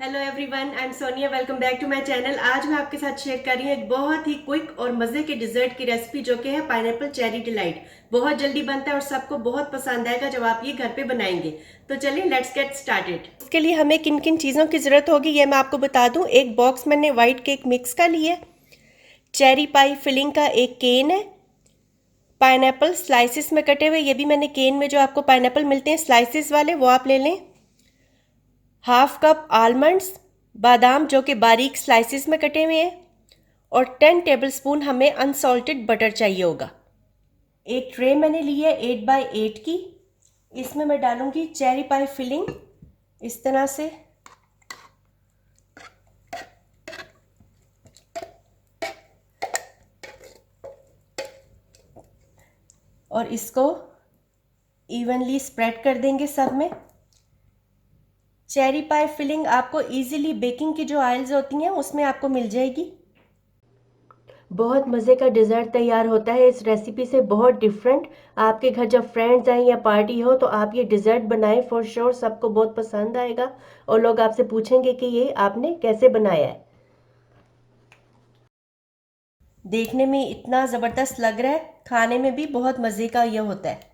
Hello everyone, I am Sonia. Welcome back to my channel. आज मैं आपके साथ शेयर कर रही हूँ एक बहुत ही क्विक और मज़े के डिज़र्ट की रेसिपी, जो कि है पाइनएप्पल चेरी डिलाइट। बहुत जल्दी बनता है और सबको बहुत पसंद आएगा जब आप ये घर पे बनाएंगे। तो चलिए लेट्स गेट स्टार्टेड। इसके लिए हमें किन किन चीज़ों की ज़रूरत होगी ये मैं आपको बता दूँ। एक बॉक्स मैंने वाइट केक मिक्स का लिया है, चेरी पाई फिलिंग का एक केन है, पाइनएप्पल स्लाइसिस में कटे हुए, ये भी मैंने केन में जो आपको पाइनएप्पल मिलते हैं स्लाइसिस वाले वो आप ले लें, हाफ कप आलमंड्स बादाम जो कि बारीक स्लाइसिस में कटे हुए हैं, और 10 टेबलस्पून हमें अनसॉल्टेड बटर चाहिए होगा। एक ट्रे मैंने ली है 8x8 की, इसमें मैं डालूंगी चेरी पाई फिलिंग इस तरह से, और इसको इवनली स्प्रेड कर देंगे सब में। चेरी पाई फिलिंग आपको इजीली बेकिंग की जो आयल्स होती हैं उसमें आपको मिल जाएगी। बहुत मज़े का डिज़र्ट तैयार होता है इस रेसिपी से, बहुत डिफरेंट। आपके घर जब फ्रेंड्स आए या पार्टी हो तो आप ये डिज़र्ट बनाएं, फॉर श्योर सबको बहुत पसंद आएगा और लोग आपसे पूछेंगे कि ये आपने कैसे बनाया है। देखने में इतना ज़बरदस्त लग रहा है, खाने में भी बहुत मज़े का यह होता है।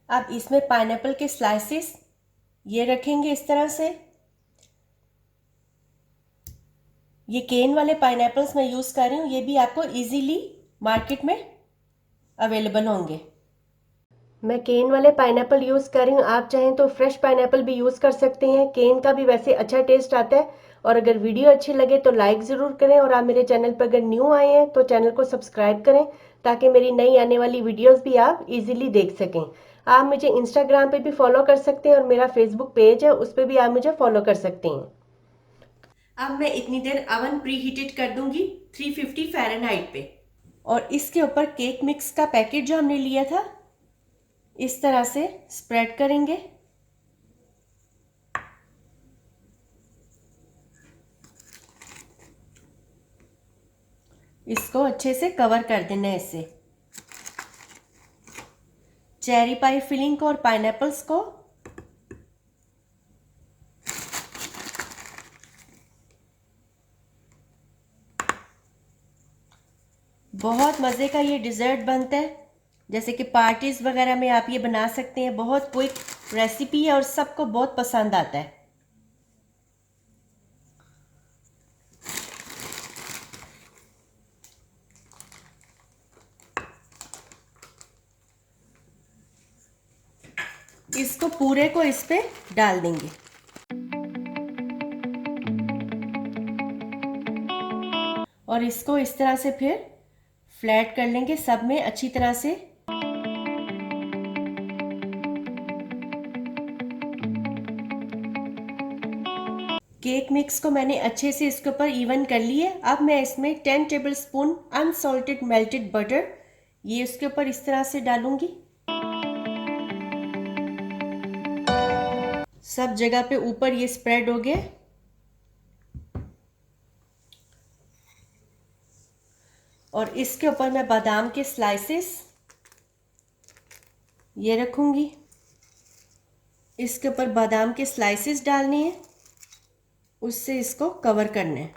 अब इसमें पाइनएप्पल के स्लाइसेस ये रखेंगे इस तरह से। ये केन वाले पाइनएप्पल्स मैं यूज़ कर रही हूँ, ये भी आपको इजीली मार्केट में अवेलेबल होंगे। मैं केन वाले पाइनएप्पल यूज़ कर रही हूँ, आप चाहें तो फ्रेश पाइनएप्पल भी यूज़ कर सकते हैं। केन का भी वैसे अच्छा टेस्ट आता है। और अगर वीडियो अच्छी लगे तो लाइक ज़रूर करें, और आप मेरे चैनल पर अगर न्यू आए हैं तो चैनल को सब्सक्राइब करें ताकि मेरी नई आने वाली वीडियोस भी आप इजीली देख सकें। आप मुझे इंस्टाग्राम पे भी फॉलो कर सकते हैं और मेरा फेसबुक पेज है उस पर भी आप मुझे फॉलो कर सकते हैं। अब मैं इतनी देर अवन प्री हीटेड कर दूंगी 350 फ़ारेनहाइट पे, और इसके ऊपर केक मिक्स का पैकेट जो हमने लिया था इस तरह से स्प्रेड करेंगे। इसको अच्छे से कवर कर देना है इससे, चेरी पाई फिलिंग को और पाइनएप्पल्स को। बहुत मज़े का ये डिज़र्ट बनता है, जैसे कि पार्टीज़ वगैरह में आप ये बना सकते हैं। बहुत क्विक रेसिपी है और सबको बहुत पसंद आता है। इसको पूरे को इस पे डाल देंगे, और इसको इस तरह से फिर फ्लैट कर लेंगे सब में अच्छी तरह से। केक मिक्स को मैंने अच्छे से इसके ऊपर इवन कर लिया। अब मैं इसमें 10 टेबलस्पून अनसॉल्टेड मेल्टेड बटर ये इसके ऊपर इस तरह से डालूंगी। सब जगह पे ऊपर ये स्प्रेड हो गया। और इसके ऊपर मैं बादाम के स्लाइसेस ये रखूंगी। इसके ऊपर बादाम के स्लाइसेस डालने हैं, उससे इसको कवर करना है।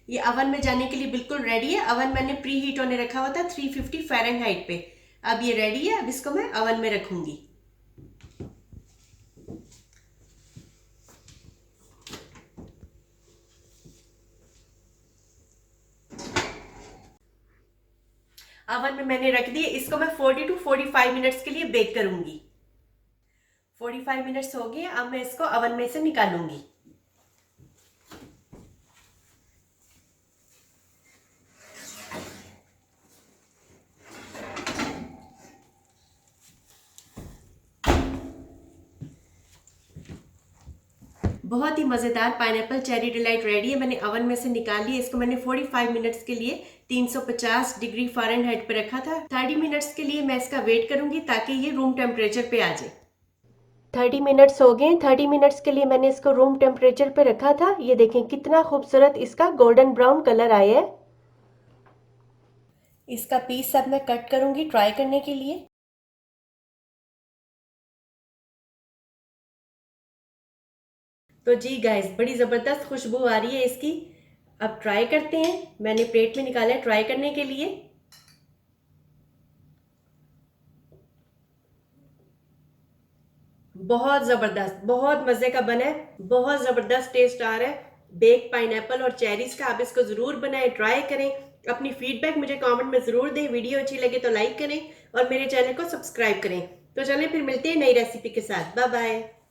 ये अवन में जाने के लिए बिल्कुल रेडी है। अवन मैंने प्री हीट होने रखा हुआ था 350 फ़ारेनहाइट पे। अब ये रेडी है, अब इसको मैं अवन में रखूंगी। अवन में मैंने रख दी, इसको मैं 40 to 45 मिनट्स के लिए बेक करूंगी। 45 मिनट्स हो गए, अब मैं इसको अवन में से निकालूंगी। बहुत ही मज़ेदार पाइनएप्पल चेरी डिलाइट रेडी है। मैंने अवन में से निकाल लिया। इसको मैंने 45 मिनट्स के लिए 350 डिग्री फ़ारेनहाइट पे रखा था। 30 मिनट्स के लिए मैं इसका वेट करूंगी ताकि ये रूम टेम्परेचर पे आ जाए। 30 मिनट्स हो गए। 30 मिनट्स के लिए मैंने इसको रूम टेम्परेचर पे रखा था। ये देखें कितना खूबसूरत इसका गोल्डन ब्राउन कलर आया है। इसका पीस अब मैं कट करूंगी ट्राई करने के लिए। तो जी गाइस, बड़ी ज़बरदस्त खुशबू आ रही है इसकी। अब ट्राई करते हैं। मैंने प्लेट में निकाला है ट्राई करने के लिए। बहुत ज़बरदस्त, बहुत मज़े का बना है, बहुत ज़बरदस्त टेस्ट आ रहा है बेक पाइनएप्पल और चेरीज़ का। आप इसको ज़रूर बनाएं, ट्राई करें। अपनी फीडबैक मुझे कमेंट में ज़रूर दें। वीडियो अच्छी लगे तो लाइक करें और मेरे चैनल को सब्सक्राइब करें। तो चलें फिर मिलते हैं नई रेसिपी के साथ। Bye bye.